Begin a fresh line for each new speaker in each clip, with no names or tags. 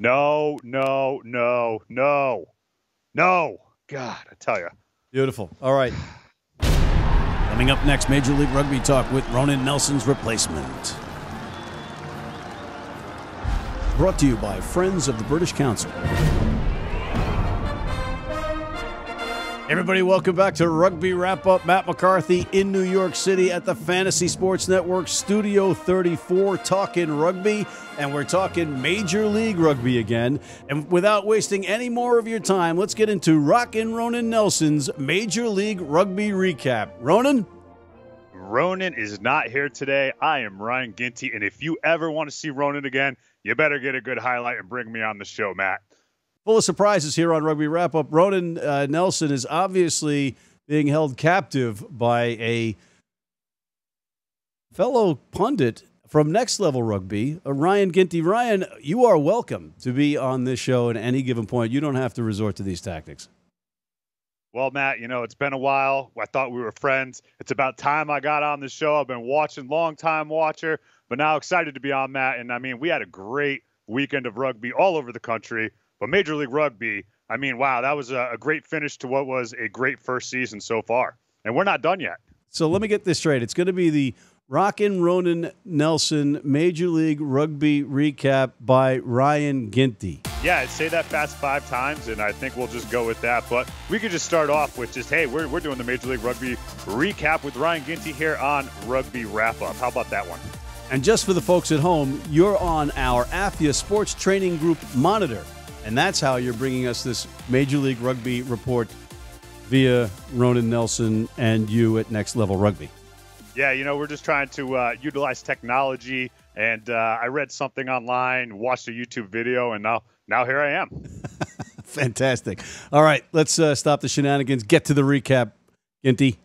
No, no, no, no, no. God, I tell you.
Beautiful. All right. Coming up next, Major League Rugby talk with Ronan Nelson's replacement. Brought to you by Friends of the British Council. Everybody, welcome back to Rugby Wrap-Up. Matt McCarthy in New York City at the Fantasy Sports Network, Studio 34, talking rugby, and we're talking Major League Rugby again. And without wasting any more of your time, let's get into Rockin' Ronan Nelson's Major League Rugby recap. Ronan?
Ronan is not here today. I am Ryan Ginty, and if you ever want to see Ronan again, you better get a good highlight and bring me on the show, Matt.
Full of surprises here on Rugby Wrap-Up. Ronan Nelson is obviously being held captive by a fellow pundit from Next Level Rugby, Ryan Ginty. Ryan, you are welcome to be on this show at any given point. You don't have to resort to these tactics.
Well, Matt, it's been a while. I thought we were friends. It's about time I got on the show. I've been watching, long-time watcher, but now excited to be on, Matt. And, we had a great weekend of rugby all over the country. But Major League Rugby, wow, that was a great finish to what was a great first season so far. And we're not done yet.
So let me get this straight. It's going to be the Rockin' Ronan Nelson Major League Rugby recap by Ryan Ginty.
Yeah, I'd say that fast 5 times, and I think we'll just go with that. But we could just start off with just, hey, we're doing the Major League Rugby recap with Ryan Ginty here on Rugby Wrap-Up. How about that one?
And just for the folks at home, you're on our AFIA Sports Training Group monitor. And that's how you're bringing us this Major League Rugby report via Ronan Nelson and you at Next Level Rugby.
Yeah, we're just trying to utilize technology. And I read something online, watched a YouTube video, and now here I am.
Fantastic. All right, let's stop the shenanigans. Get to the recap, Ginty.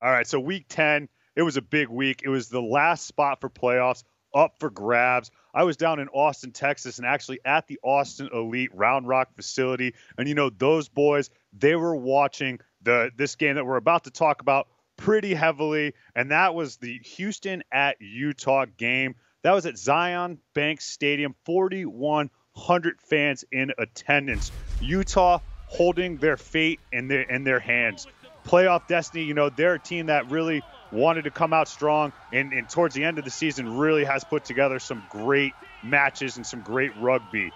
All right, so week 10, it was a big week. It was the last spot for playoffs, up for grabs. I was down in Austin, Texas, and actually at the Austin Elite Round Rock facility. And, those boys, they were watching this game that we're about to talk about pretty heavily, and that was the Houston at Utah game. That was at Zion Bank Stadium, 4,100 fans in attendance. Utah holding their fate in their hands. Playoff destiny, they're a team that really wanted to come out strong, and towards the end of the season really has put together some great matches and some great rugby.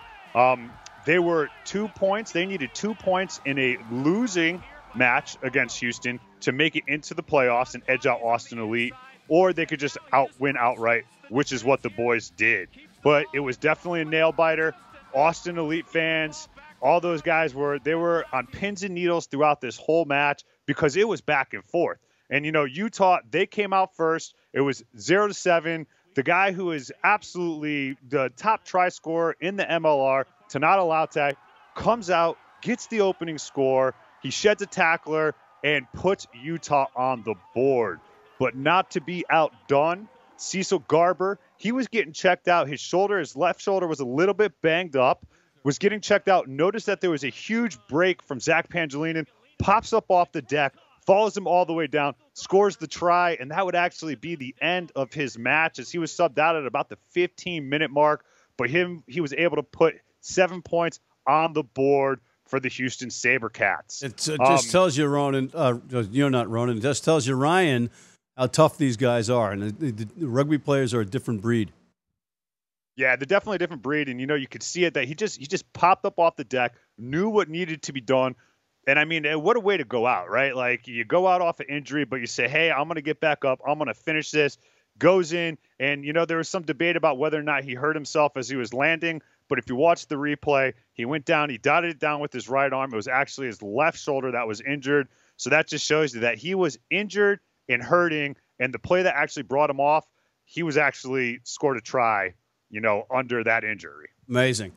They were 2 points. They needed 2 points in a losing match against Houston to make it into the playoffs and edge out Austin Elite, or they could just win outright, which is what the boys did. But it was definitely a nail-biter. Austin Elite fans, all those guys they were on pins and needles throughout this whole match because it was back and forth. And, Utah, they came out first. It was 0-7. The guy who is absolutely the top try scorer in the MLR, Tanata Laute, comes out, gets the opening score. He sheds a tackler and puts Utah on the board. But not to be outdone, Cecil Garber, he was getting checked out. His left shoulder was a little bit banged up, was getting checked out. Noticed that there was a huge break from Zach Pengelly, pops up off the deck, follows him all the way down, scores the try, and that would actually be the end of his match as he was subbed out at about the 15-minute mark. But he was able to put 7 points on the board for the Houston SaberCats.
It just tells you, Ronan, you're not Ronan, it just tells you, Ryan, how tough these guys are. And the rugby players are a different breed.
Yeah, they're definitely a different breed. And, you could see it that he just popped up off the deck, knew what needed to be done. And, what a way to go out, right? Like, you go out off an injury, but you say, hey, I'm going to get back up. I'm going to finish this. Goes in. And, there was some debate about whether or not he hurt himself as he was landing. But if you watch the replay, he went down, he dotted it down with his right arm. It was actually his left shoulder that was injured. So that just shows you that he was injured and hurting. And the play that actually brought him off, he was actually scored a try, under that injury.
Amazing.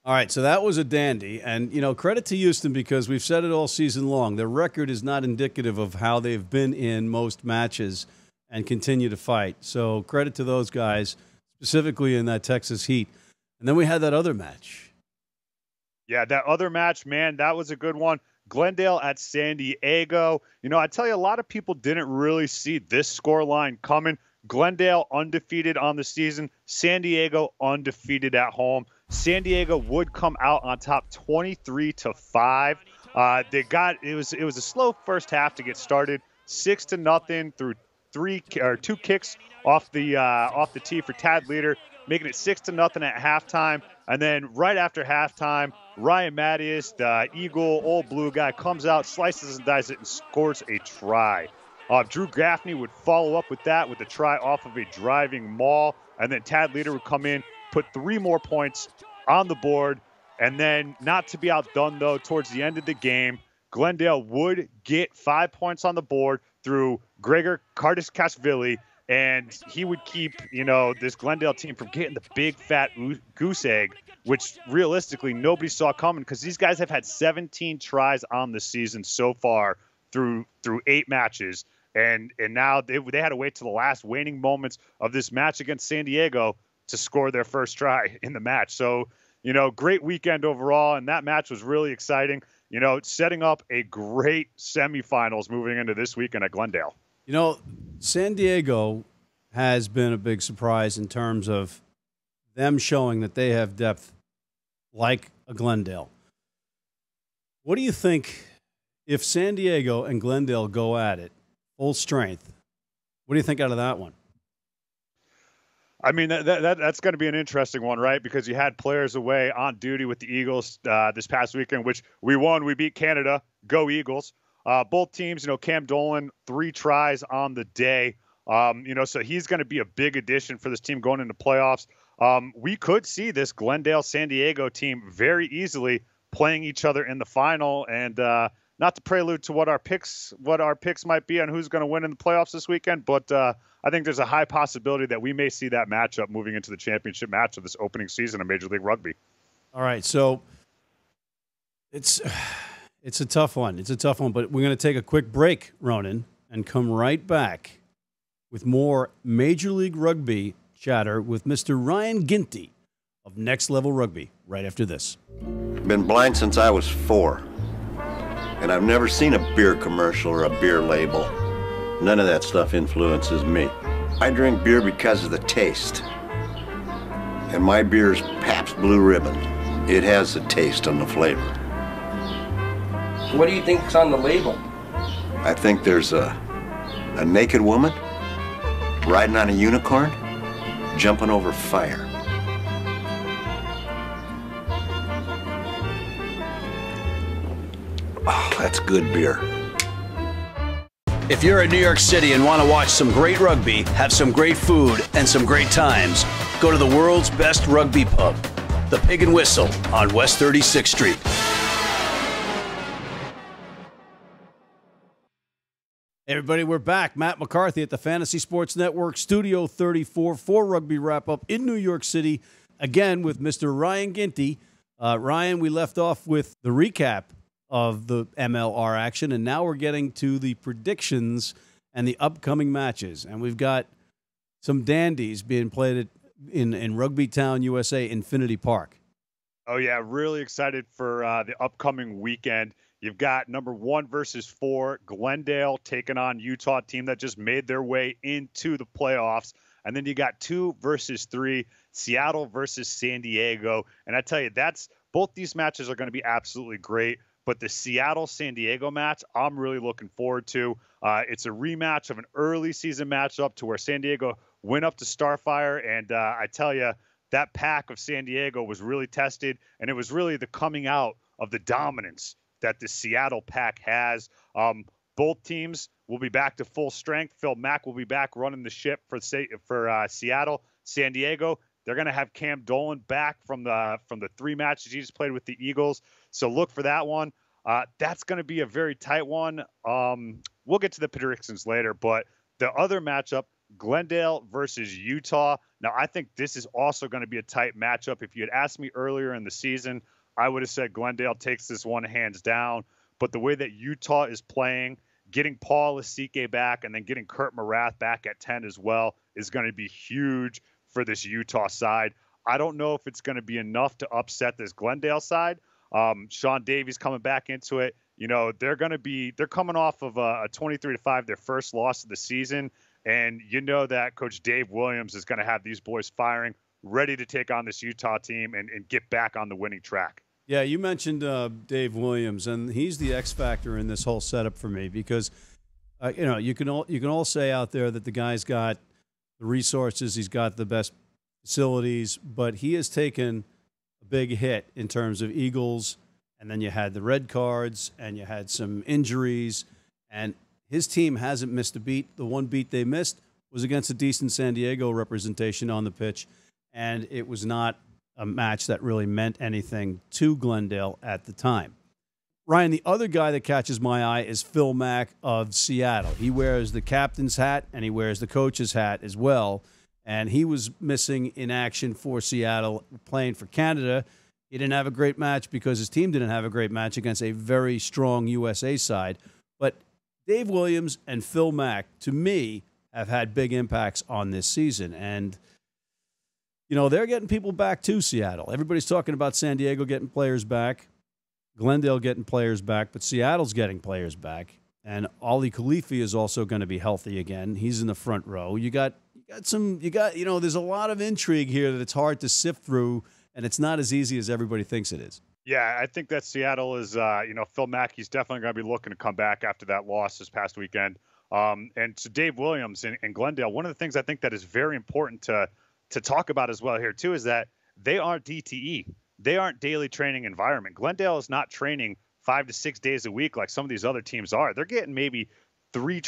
All right, so that was a dandy. And, credit to Houston because we've said it all season long. Their record is not indicative of how they've been in most matches and continue to fight. So credit to those guys, specifically in that Texas heat. And then we had that other match.
Yeah, that other match, man, that was a good one. Glendale at San Diego. I tell you, a lot of people didn't really see this scoreline coming. Glendale undefeated on the season. San Diego undefeated at home. San Diego would come out on top 23-5. It was a slow first half to get started, 6-0 through two kicks off the tee for Tad Leader, making it 6-0 at halftime. And then right after halftime, Ryan Mattias, the Eagle, old blue guy, comes out, slices and dices it, and scores a try. Drew Gaffney would follow up with that with a try off of a driving maul, and then Tad Leader would come in, put 3 more points on the board, and then not to be outdone, though, towards the end of the game, Glendale would get 5 points on the board through Gregor Kardasashvili, and he would keep, this Glendale team from getting the big fat goose egg, which realistically nobody saw coming because these guys have had 17 tries on the season so far through 8 matches. And now they had to wait to the last waning moments of this match against San Diego to score their first try in the match. So, great weekend overall, and that match was really exciting, setting up a great semifinals moving into this weekend at Glendale.
San Diego has been a big surprise in terms of them showing that they have depth like a Glendale. What do you think if San Diego and Glendale go at it full strength? What do you think out of that one?
I mean, that's going to be an interesting one, right? Because you had players away on duty with the Eagles this past weekend, which we won. We beat Canada. Go Eagles. Both teams, Cam Dolan, 3 tries on the day. So he's going to be a big addition for this team going into playoffs. We could see this Glendale-San Diego team very easily playing each other in the final. And not to prelude to what our picks might be on who's going to win in the playoffs this weekend, but I think there's a high possibility that we may see that matchup moving into the championship match of this opening season of Major League Rugby.
All right, so it's a tough one. It's a tough one, but we're going to take a quick break, Ronan, and come right back with more Major League Rugby chatter with Mr. Ryan Ginty of Next Level Rugby right after this.
Been blind since I was 4. And I've never seen a beer commercial or a beer label. None of that stuff influences me. I drink beer because of the taste. And my beer's Pabst Blue Ribbon. It has the taste and the flavor.
What do you think's on the label?
I think there's a naked woman riding on a unicorn, jumping over fire. Oh, that's good beer.
If you're in New York City and want to watch some great rugby, have some great food, and some great times, go to the world's best rugby pub, the Pig and Whistle on West 36th Street.
Hey everybody, we're back. Matt McCarthy at the Fantasy Sports Network, Studio 34 for Rugby Wrap-Up in New York City, again with Mr. Ryan Ginty. Ryan, we left off with the recap of the MLR action, and now we're getting to the predictions and the upcoming matches. And we've got some dandies being played in Rugby Town, USA, Infinity Park.
Oh, yeah, really excited for the upcoming weekend. You've got number 1 versus 4, Glendale taking on Utah, team that just made their way into the playoffs. And then you got 2 versus 3, Seattle versus San Diego. And I tell you, both these matches are going to be absolutely great. But the Seattle-San Diego match, I'm really looking forward to. It's a rematch of an early season matchup to where San Diego went up to Starfire. And I tell you, that pack of San Diego was really tested. And it was really the coming out of the dominance that the Seattle pack has. Both teams will be back to full strength. Phil Mack will be back running the ship for Seattle. San Diego, they're going to have Cam Dolan back from the 3 matches he just played with the Eagles. So look for that one. That's going to be a very tight one. We'll get to the predictions later, but the other matchup, Glendale versus Utah. Now, I think this is also going to be a tight matchup. If you had asked me earlier in the season, I would have said Glendale takes this one hands down. But the way that Utah is playing, getting Paul Asike back and then getting Kurt Marath back at 10 as well is going to be huge for this Utah side. I don't know if it's going to be enough to upset this Glendale side. Sean Davies coming back into it. They're coming off of a 23-5, their first loss of the season. And that Coach Dave Williams is going to have these boys firing ready to take on this Utah team and get back on the winning track.
Yeah, you mentioned Dave Williams, and he's the X factor in this whole setup for me because, you can all say out there that the guy's got the resources, he's got the best facilities, but he has taken a big hit in terms of Eagles, and then you had the red cards, and you had some injuries, and his team hasn't missed a beat. The one beat they missed was against a decent San Diego representation on the pitch, and it was not a match that really meant anything to Glendale at the time. Ryan, the other guy that catches my eye is Phil Mack of Seattle. He wears the captain's hat, and he wears the coach's hat as well, and he was missing in action for Seattle, playing for Canada. He didn't have a great match because his team didn't have a great match against a very strong USA side. But Dave Williams and Phil Mack, to me, have had big impacts on this season. And, they're getting people back to Seattle. Everybody's talking about San Diego getting players back, Glendale getting players back, but Seattle's getting players back. And Ali Khalifi is also going to be healthy again. He's in the front row. There's a lot of intrigue here that it's hard to sift through, and it's not as easy as everybody thinks it is.
Yeah, I think that Seattle is, Phil Mack, he's definitely going to be looking to come back after that loss this past weekend. And to Dave Williams and Glendale, one of the things I think that is very important to talk about as well here, too, is that they aren't DTE. They aren't daily training environment. Glendale is not training 5 to 6 days a week like some of these other teams are. They're getting maybe 4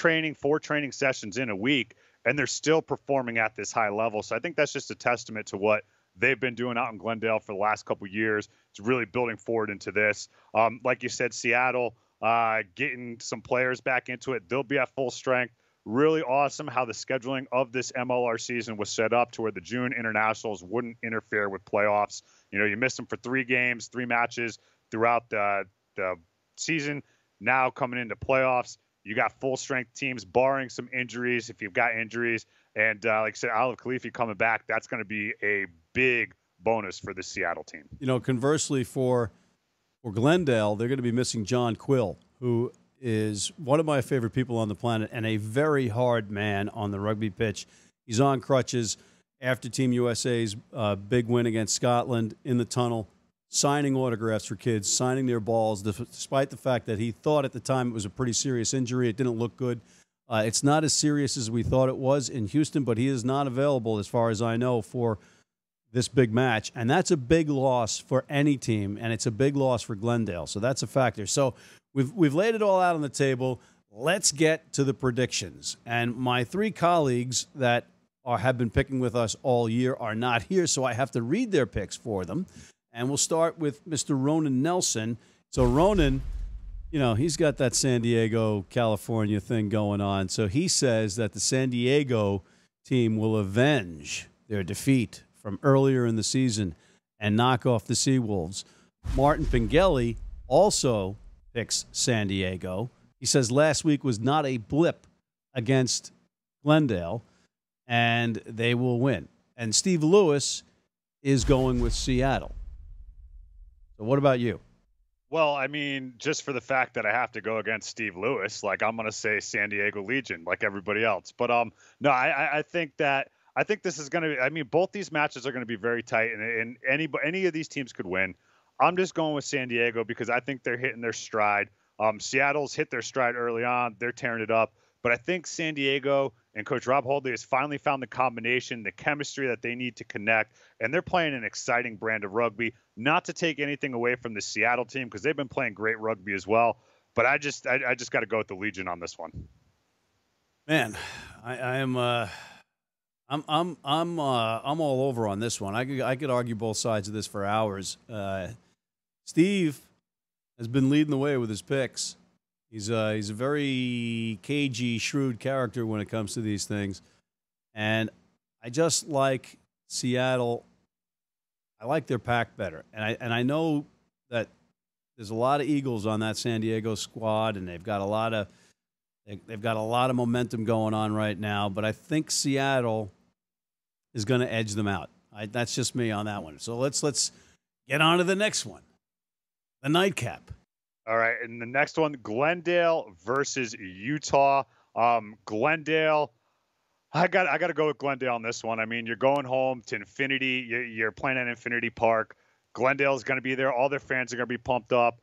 training sessions in a week, and they're still performing at this high level. So I think that's just a testament to what they've been doing out in Glendale for the last couple of years. It's really building forward into this. Like you said, Seattle getting some players back into it. They'll be at full strength. Really awesome how the scheduling of this MLR season was set up to where the June internationals wouldn't interfere with playoffs. You missed them for 3 games, 3 matches throughout the season. Now coming into playoffs, you got full strength teams, barring some injuries. If you've got injuries, and like I said, Ali Khalifi coming back, that's going to be a big bonus for the Seattle team.
Conversely for Glendale, they're going to be missing John Quill, who is one of my favorite people on the planet and a very hard man on the rugby pitch. He's on crutches after Team USA's big win against Scotland in the tunnel, signing autographs for kids, signing their balls, despite the fact that he thought at the time it was a pretty serious injury. It didn't look good. It's not as serious as we thought it was in Houston, but he is not available, as far as I know, for this big match. And that's a big loss for any team, and it's a big loss for Glendale. So that's a factor. So we've laid it all out on the table. Let's get to the predictions. And my 3 colleagues that have been picking with us all year are not here, so I have to read their picks for them. And we'll start with Mr. Ronan Nelson. So Ronan, he's got that San Diego, California thing going on. So he says that the San Diego team will avenge their defeat from earlier in the season and knock off the Seawolves. Martin Pengelly also picks San Diego. He says last week was not a blip against Glendale, and they will win. And Steve Lewis is going with Seattle. So what about you?
Well, I mean, just for the fact that I have to go against Steve Lewis, I'm going to say San Diego Legion, like everybody else. But no, I think this is going to. I mean, both these matches are going to be very tight, and any of these teams could win. I'm just going with San Diego because I think they're hitting their stride. Seattle's hit their stride early on; they're tearing it up. But I think San Diego and Coach Rob Holdley has finally found the combination, the chemistry that they need to connect, and they're playing an exciting brand of rugby. Not to take anything away from the Seattle team because they've been playing great rugby as well. But I just got to go with the Legion on this one.
Man, I'm all over on this one. I could argue both sides of this for hours. Steve has been leading the way with his picks. He's a very cagey, shrewd character when it comes to these things. And I just like Seattle. I like their pack better. And I know that there's a lot of Eagles on that San Diego squad, and they've got a lot of momentum going on right now. But I think Seattle is going to edge them out. That's just me on that one. So let's get on to the next one, the nightcap.
All right, and the next one, Glendale versus Utah. Glendale, I got to go with Glendale on this one. I mean, you're going home to Infinity. You're playing at Infinity Park. Glendale's going to be there. All their fans are going to be pumped up.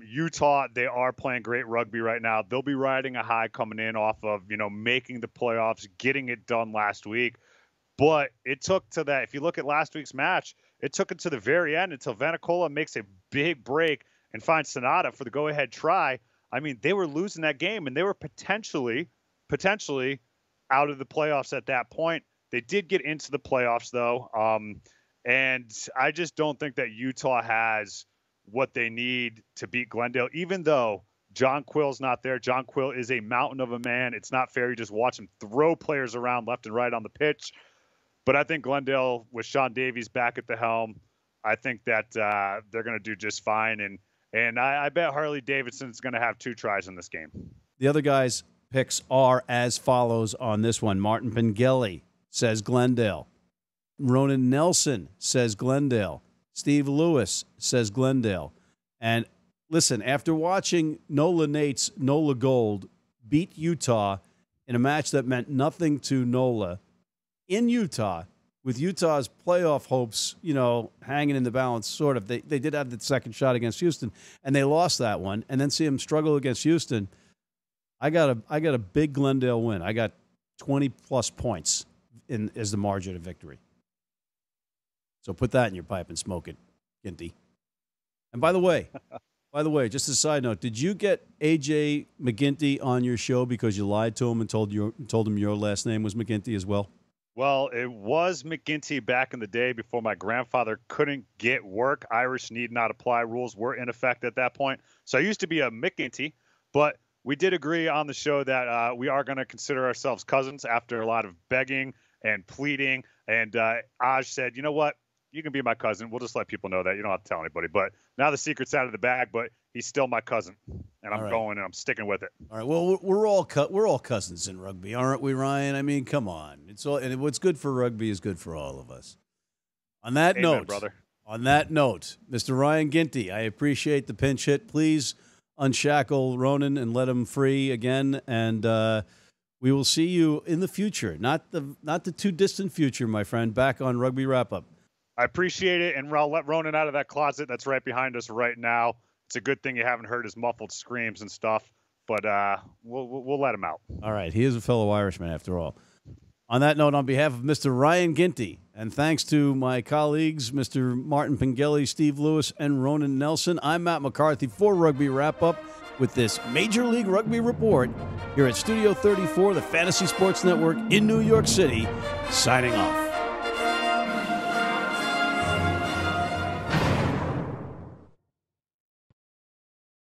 Utah, they are playing great rugby right now. They'll be riding a high coming in off of, making the playoffs, getting it done last week. But it took to that. If you look at last week's match, it took it to the very end until Vanacola makes a big break and finds Sonata for the go-ahead try. I mean, they were losing that game, and they were potentially out of the playoffs at that point. They did get into the playoffs, though. And I just don't think that Utah has what they need to beat Glendale, even though John Quill's not there. John Quill is a mountain of a man. It's not fair. You just watch him throw players around left and right on the pitch. But I think Glendale, with Sean Davies back at the helm, I think that they're going to do just fine. And I bet Harley Davidson's going to have 2 tries in this game.
The other guys' picks are as follows on this one. Martin Pengelly says Glendale. Ronan Nelson says Glendale. Steve Lewis says Glendale. And listen, after watching Nola Nate's Nola Gold beat Utah in a match that meant nothing to Nola in Utah, with Utah's playoff hopes, hanging in the balance, sort of. They did have the second shot against Houston, and they lost that one. And then see them struggle against Houston. I got a big Glendale win. I got 20-plus points as the margin of victory. So put that in your pipe and smoke it, Ginty. And by the way, just a side note, did you get AJ McGinty on your show because you lied to him and told him your last name was McGinty as well?
Well, it was McGinty back in the day before my grandfather couldn't get work. Irish need not apply rules were in effect at that point. So I used to be a McGinty, but we did agree on the show that we are going to consider ourselves cousins after a lot of begging and pleading. And Aj said, you know what? You can be my cousin. We'll just let people know that. You don't have to tell anybody. But now the secret's out of the bag, but he's still my cousin. And I'm going and I'm sticking with it.
All right. Well, we're all cousins in rugby, aren't we, Ryan? I mean, come on. And what's good for rugby is good for all of us. On that note,
brother.
On that note, Mr. Ryan Ginty, I appreciate the pinch hit. Please unshackle Ronan and let him free again. And we will see you in the future, not the too distant future, my friend, back on Rugby Wrap Up.
I appreciate it, and I'll let Ronan out of that closet that's right behind us right now. It's a good thing you haven't heard his muffled screams and stuff, but we'll let him out.
All right. He is a fellow Irishman, after all. On that note, on behalf of Mr. Ryan Ginty, and thanks to my colleagues, Mr. Martin Pengelly, Steve Lewis, and Ronan Nelson, I'm Matt McCarthy for Rugby Wrap-Up with this Major League Rugby report here at Studio 34, the Fantasy Sports Network in New York City, signing off.